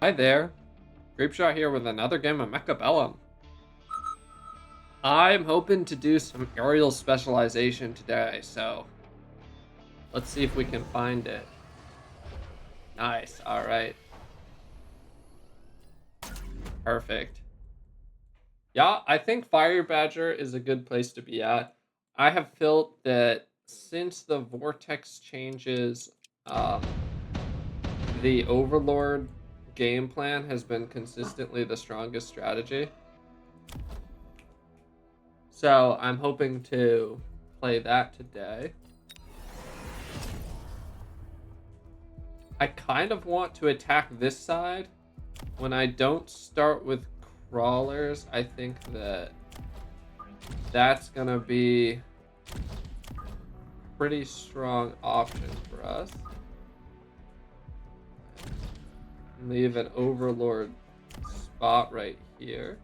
Hi there, Grapeshot here with another game of Mechabellum. I'm hoping to do some aerial specialization today, so let's see if we can find it. Nice, alright. Perfect. Yeah, I think Fire Badger is a good place to be at. I have felt that since the Vortex changes, the Overlord game plan has been consistently the strongest strategy. So I'm hoping to play that today. I kind of want to attack this side. When I don't start with crawlers, I think that that's gonna be a pretty strong option for us. Leave an Overlord spot right here.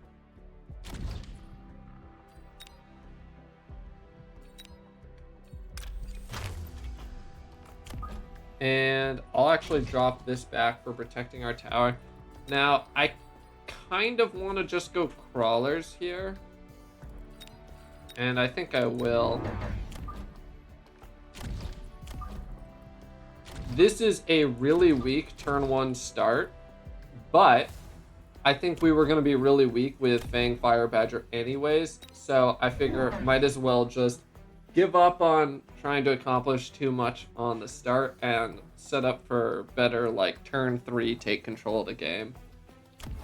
And I'll actually drop this back for protecting our tower. Now, I kind of want to just go crawlers here. And I think I will. This is a really weak turn 1 start. But I think we were going to be really weak with Fang Fire Badger anyways. So I figure might as well just give up on trying to accomplish too much on the start and set up for better, like, turn 3 take control of the game.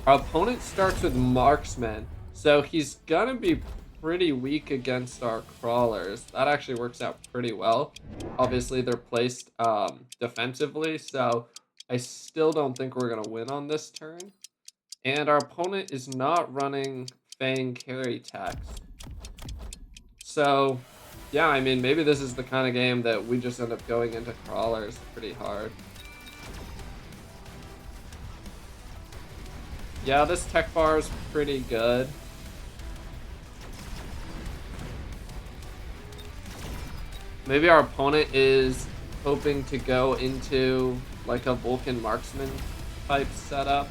Our opponent starts with marksman, so he's gonna be pretty weak against our crawlers. That actually works out pretty well. Obviously they're placed defensively, so I still don't think we're gonna win on this turn. And our opponent is not running Fang carry tax. So yeah, I mean, maybe this is the kind of game that we just end up going into crawlers pretty hard. Yeah, this tech bar is pretty good. Maybe our opponent is hoping to go into like a Vulcan marksman type setup.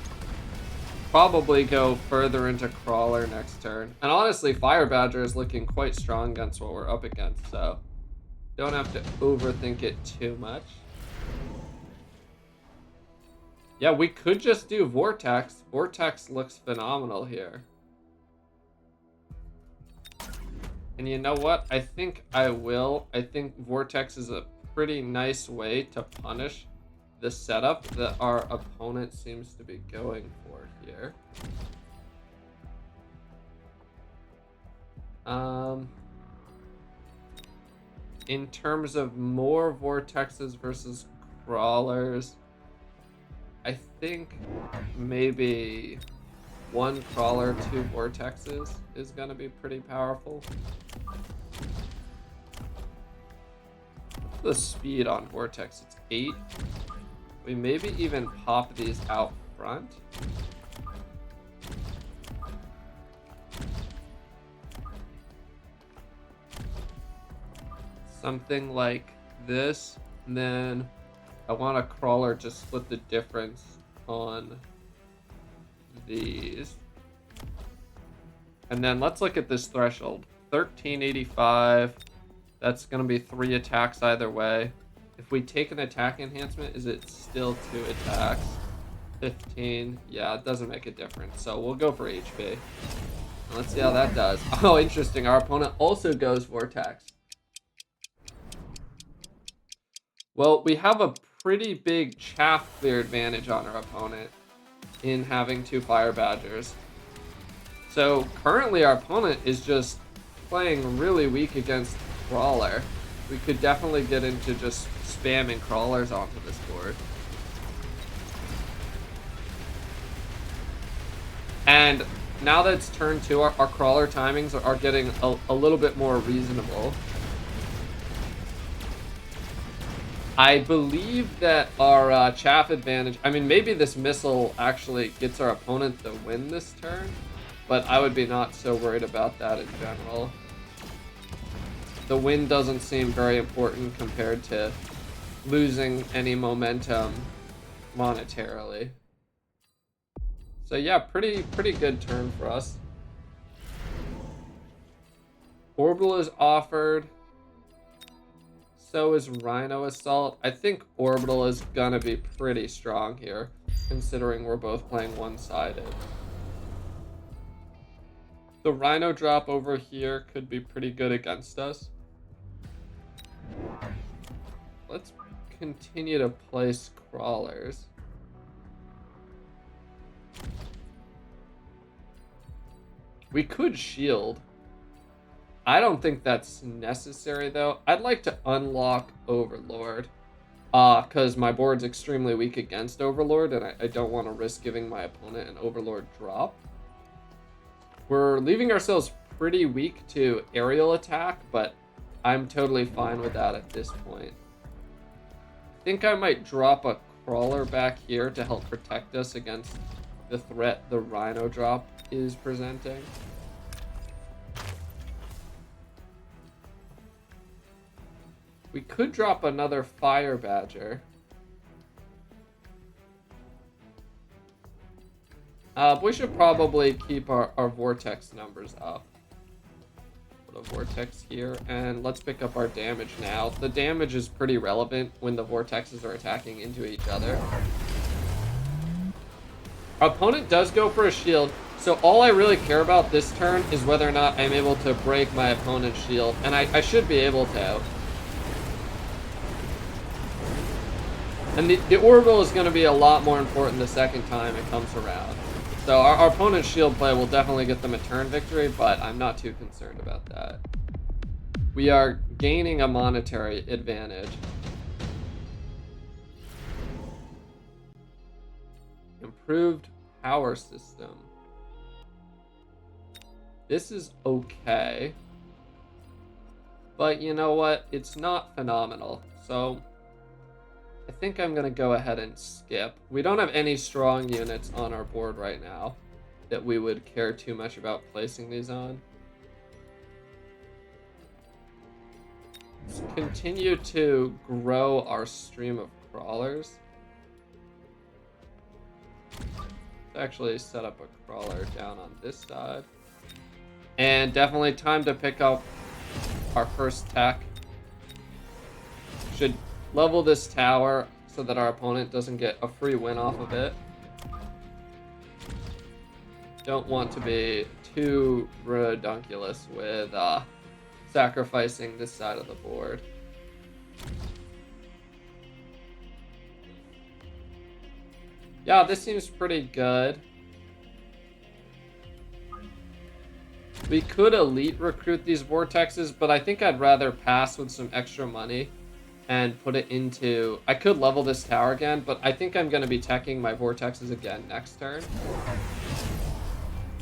Probably go further into crawler next turn. And honestly, Fire Badger is looking quite strong against what we're up against, so don't have to overthink it too much. Yeah, we could just do Vortex. Vortex looks phenomenal here. And you know what? I think I will. I think Vortex is a pretty nice way to punish the setup that our opponent seems to be going for here. In terms of more vortexes versus crawlers, I think maybe 1 crawler, 2 vortexes is gonna be pretty powerful. What's the speed on Vortex? It's 8. We maybe even pop these out front. Something like this. And then I want a crawler to split the difference on these. And then let's look at this threshold. 1385. That's going to be 3 attacks either way. If we take an attack enhancement, is it still 2 attacks? 15. Yeah, it doesn't make a difference. So we'll go for HP. Let's see how that does. Oh, interesting. Our opponent also goes Vortex. Well, we have a pretty big chaff clear advantage on our opponent in having 2 Fire Badgers. So currently our opponent is just playing really weak against Crawler. We could definitely get into just spamming crawlers onto this board. And now that it's turn 2, our crawler timings are getting a little bit more reasonable. I believe that our chaff advantage, I mean, maybe this missile actually gets our opponent to win this turn, but I would be not so worried about that in general. The win doesn't seem very important compared to losing any momentum monetarily. So yeah, pretty good turn for us. Orbital is offered. So is Rhino Assault. I think Orbital is gonna be pretty strong here, considering we're both playing one-sided. The Rhino drop over here could be pretty good against us. Let's continue to place crawlers. We could shield. I don't think that's necessary, though. I'd like to unlock Overlord. Because my board's extremely weak against Overlord, and I don't want to risk giving my opponent an Overlord drop. We're leaving ourselves pretty weak to aerial attack, but I'm totally fine with that at this point. I think I might drop a crawler back here to help protect us against the threat the Rhino drop is presenting. We could drop another Fire Badger. We should probably keep our Vortex numbers up. Put a Vortex here, and let's pick up our damage now. The damage is pretty relevant when the Vortexes are attacking into each other. Our opponent does go for a shield, so all I really care about this turn is whether or not I'm able to break my opponent's shield, and I should be able to. And the Orbital is going to be a lot more important the second time it comes around. So our opponent's shield play will definitely get them a turn victory, but I'm not too concerned about that. We are gaining a monetary advantage. Improved power system. This is okay. But you know what? It's not phenomenal. So I think I'm going to go ahead and skip. We don't have any strong units on our board right now that we would care too much about placing these on. Let's continue to grow our stream of crawlers. Let's actually set up a crawler down on this side. And definitely time to pick up our first tech. Should level this tower so that our opponent doesn't get a free win off of it. Don't want to be too redunculous with sacrificing this side of the board. Yeah, this seems pretty good. We could elite recruit these Vortexes, but I think I'd rather pass with some extra money and put it into... I could level this tower again, but I think I'm going to be teching my Vortexes again next turn.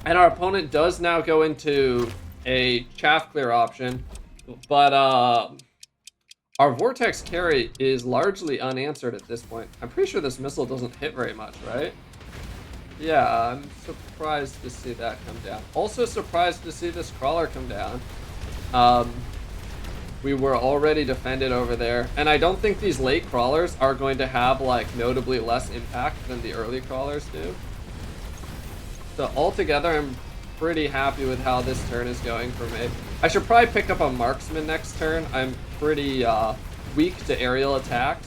And our opponent does now go into a chaff clear option, but our Vortex carry is largely unanswered at this point. I'm pretty sure this missile doesn't hit very much, right? Yeah, I'm surprised to see that come down. Also surprised to see this crawler come down. We were already defended over there, and I don't think these late crawlers are going to have like notably less impact than the early crawlers do. So altogether, I'm pretty happy with how this turn is going for me. I should probably pick up a marksman next turn. I'm pretty weak to aerial attacks.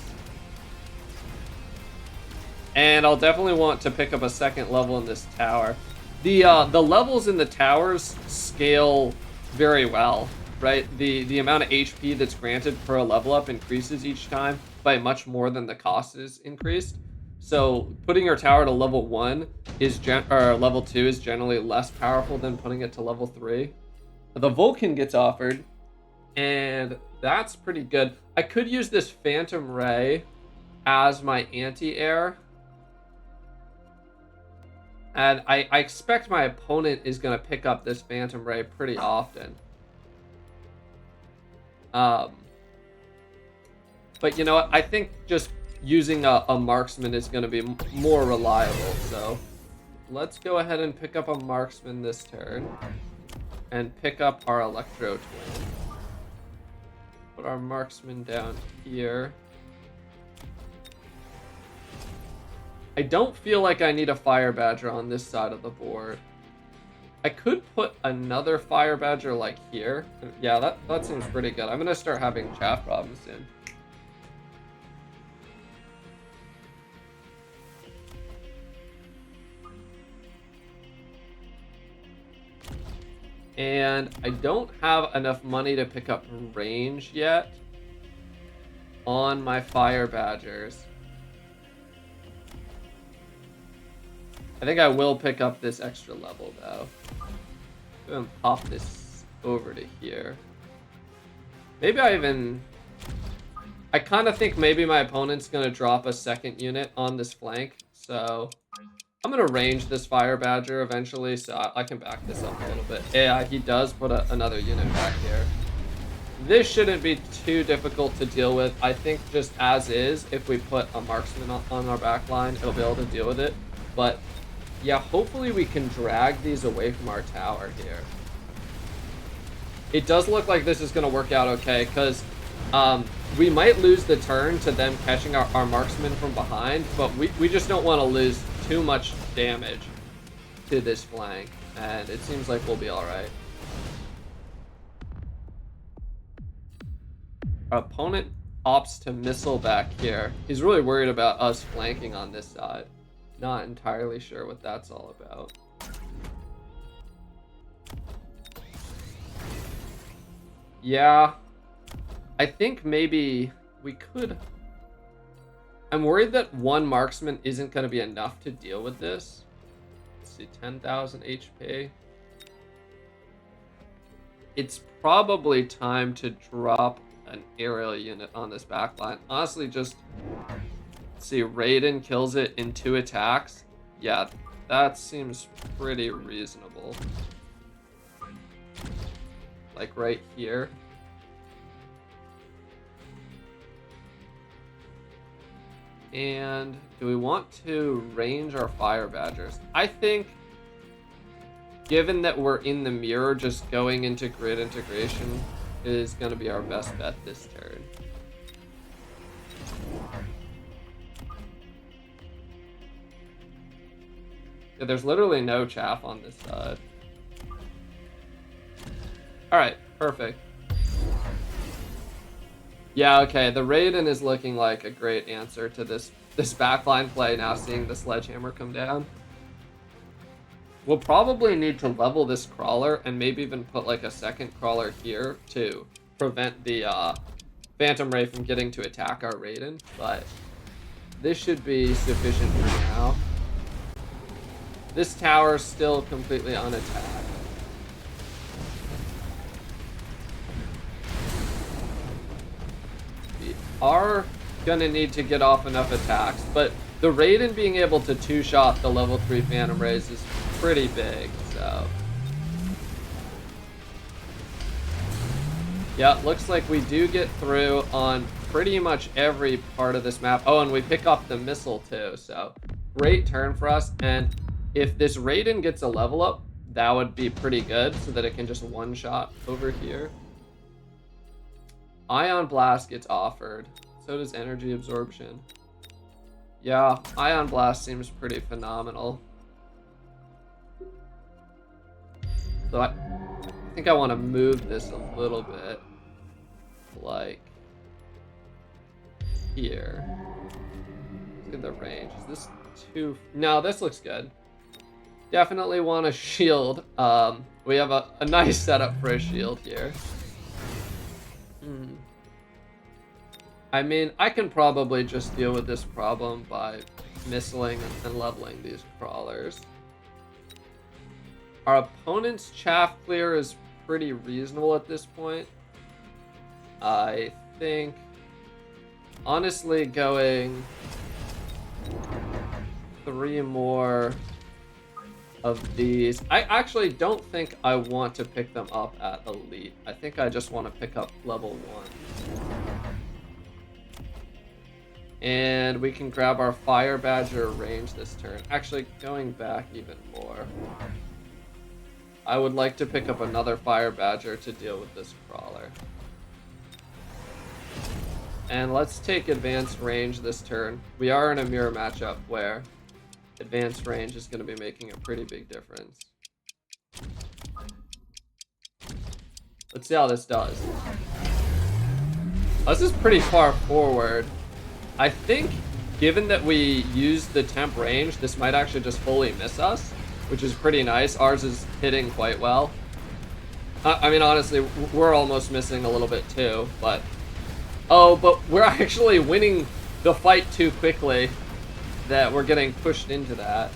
And I'll definitely want to pick up a second level in this tower. The levels in the towers scale very well, right? The amount of HP that's granted per level up increases each time by much more than the cost is increased. So putting your tower to level 1 is level 2 is generally less powerful than putting it to level 3. The Vulcan gets offered, and that's pretty good. I could use this Phantom Ray as my anti-air. And I expect my opponent is going to pick up this Phantom Ray pretty often. But you know what? I think just using a marksman is going to be more reliable. So let's go ahead and pick up a marksman this turn. And pick up our Electro Twin. Put our marksman down here. I don't feel like I need a Fire Badger on this side of the board. I could put another Fire Badger like here. Yeah, that seems pretty good. I'm gonna start having chaff problems soon. And I don't have enough money to pick up range yet on my Fire Badgers. I think I will pick up this extra level though. I'm gonna pop this over to here. Maybe I kind of think maybe my opponent's gonna drop a second unit on this flank, so I'm gonna range this Fire Badger eventually, so I can back this up a little bit. Yeah, he does put another unit back here. This shouldn't be too difficult to deal with. I think just as is, if we put a marksman on our back line, it'll be able to deal with it. But yeah, hopefully we can drag these away from our tower here. It does look like this is going to work out okay, because we might lose the turn to them catching our marksman from behind, but we just don't want to lose too much damage to this flank, and it seems like we'll be alright. Our opponent opts to missile back here. He's really worried about us flanking on this side. Not entirely sure what that's all about. Yeah, I think maybe we could. I'm worried that one marksman isn't going to be enough to deal with this. Let's see, 10,000 HP. It's probably time to drop an aerial unit on this backline. Honestly, just see, Raiden kills it in 2 attacks. Yeah, that seems pretty reasonable. Like right here. And do we want to range our Fire Badgers? I think, given that we're in the mirror, just going into grid integration is going to be our best bet this turn. Yeah, there's literally no chaff on this side. Alright, perfect. Yeah, okay, the Raiden is looking like a great answer to this backline play now, seeing the sledgehammer come down. We'll probably need to level this crawler and maybe even put like a second crawler here to prevent the Phantom Ray from getting to attack our Raiden, but this should be sufficient for now. This tower is still completely unattacked. We are gonna need to get off enough attacks, but the Raiden being able to 2-shot the level 3 Phantom Rays is pretty big, so. Yeah, looks like we do get through on pretty much every part of this map. Oh, and we pick up the missile too, so great turn for us. And if this Raiden gets a level up, that would be pretty good so that it can just one-shot over here. Ion Blast gets offered. So does Energy Absorption. Yeah, Ion Blast seems pretty phenomenal. So I think I want to move this a little bit. Like here. Look at the range. Is this too... No, this looks good. Definitely want a shield. We have a nice setup for a shield here. I mean, I can probably just deal with this problem by missiling and leveling these crawlers. Our opponent's chaff clear is pretty reasonable at this point. I think, honestly, going 3 more of these. I actually don't think I want to pick them up at Elite. I think I just want to pick up level 1. And we can grab our Fire Badger range this turn. Actually, going back even more. I would like to pick up another Fire Badger to deal with this crawler. And let's take advanced range this turn. We are in a mirror matchup where advanced range is going to be making a pretty big difference. Let's see how this does. This is pretty far forward. I think, given that we used the temp range, this might actually just fully miss us, which is pretty nice. Ours is hitting quite well. I mean, honestly, we're almost missing a little bit too, but... Oh, but we're actually winning the fight too quickly that we're getting pushed into that.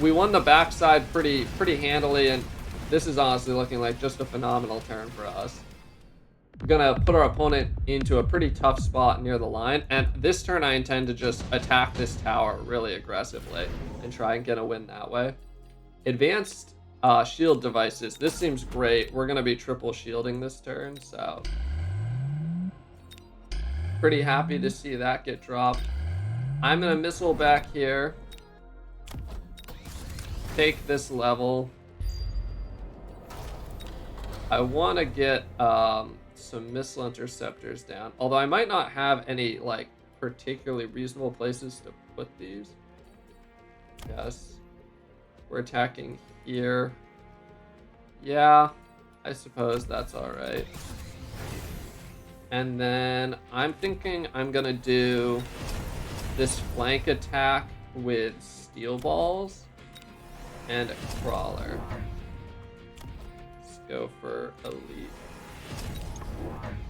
We won the backside pretty handily, and this is honestly looking like just a phenomenal turn for us. We're gonna put our opponent into a pretty tough spot near the line, and this turn I intend to just attack this tower really aggressively and try and get a win that way. Advanced shield devices. This seems great. We're gonna be triple shielding this turn, so pretty happy to see that get dropped. I'm gonna missile back here. Take this level. I want to get some missile interceptors down, although I might not have any like particularly reasonable places to put these. Yes, we're attacking here. Yeah, I suppose that's all right. And then I'm thinking I'm gonna do this flank attack with steel balls and a crawler. Let's go for elite.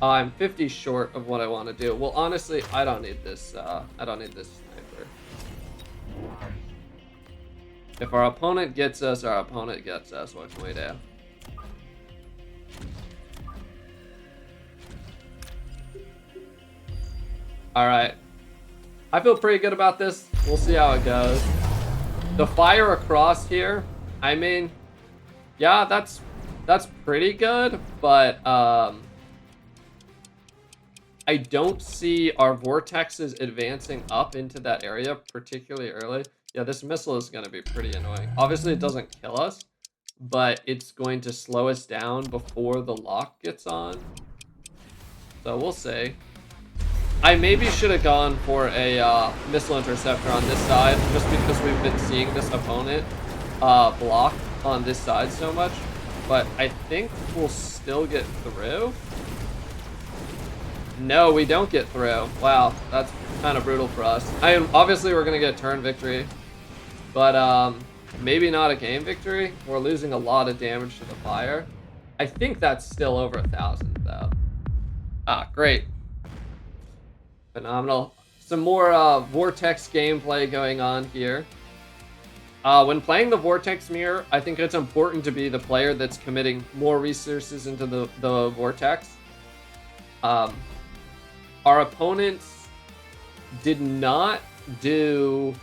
I'm 50 short of what I want to do. Well, honestly, I don't need this. I don't need this sniper. If our opponent gets us, our opponent gets us. What can we do? All right. I feel pretty good about this. We'll see how it goes. The fire across here, I mean, yeah, that's pretty good, but I don't see our vortexes advancing up into that area particularly early. Yeah, this missile is going to be pretty annoying. Obviously, it doesn't kill us, but it's going to slow us down before the lock gets on. So we'll see. I maybe should have gone for a missile interceptor on this side, just because we've been seeing this opponent block on this side so much. But I think we'll still get through. No, we don't get through. Wow, that's kind of brutal for us. I mean, obviously we're gonna get a turn victory, but maybe not a game victory. We're losing a lot of damage to the fire. I think that's still over 1,000 though. Ah, great. Phenomenal. Some more Vortex gameplay going on here. When playing the Vortex mirror, I think it's important to be the player that's committing more resources into the Vortex. Our opponents did not do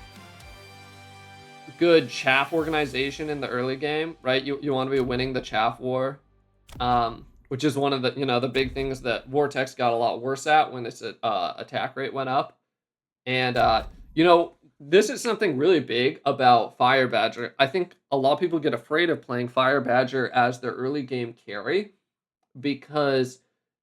good chaff organization in the early game, right? You want to be winning the chaff war. Which is one of the, the big things that Vortex got a lot worse at when its attack rate went up. And, this is something really big about Fire Badger. I think a lot of people get afraid of playing Fire Badger as their early game carry because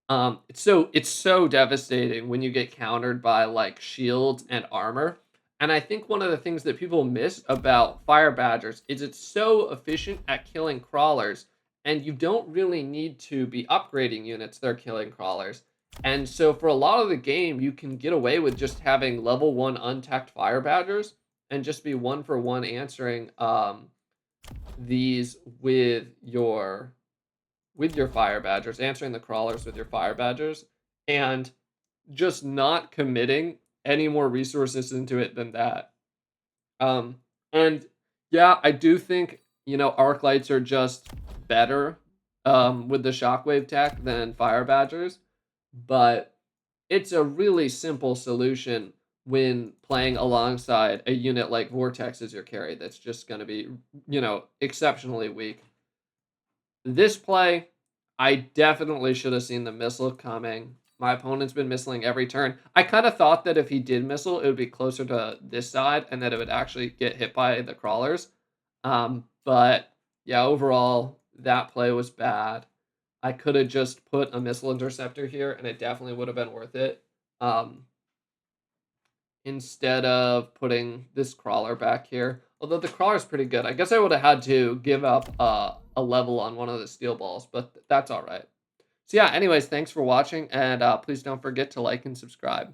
it's so devastating when you get countered by like shields and armor. And I think one of the things that people miss about Fire Badgers is it's so efficient at killing crawlers. And you don't really need to be upgrading units that are killing crawlers. And so for a lot of the game, you can get away with just having level 1 untacked Fire Badgers and just be 1-for-1 answering these with your Fire Badgers, answering the crawlers with your Fire Badgers, and just not committing any more resources into it than that. And yeah, I do think, arc lights are just better with the shockwave tech than Fire Badgers, but it's a really simple solution when playing alongside a unit like Vortex as your carry that's just going to be, exceptionally weak. This play, I definitely should have seen the missile coming. My opponent's been missiling every turn. I kind of thought that if he did missile, it would be closer to this side and that it would actually get hit by the crawlers. But yeah, overall, that play was bad. I could have just put a missile interceptor here, and it definitely would have been worth it. instead of putting this crawler back here. Although the crawler is pretty good. I guess I would have had to give up a level on one of the steel balls, but that's all right. So yeah, anyways, thanks for watching, and please don't forget to like and subscribe.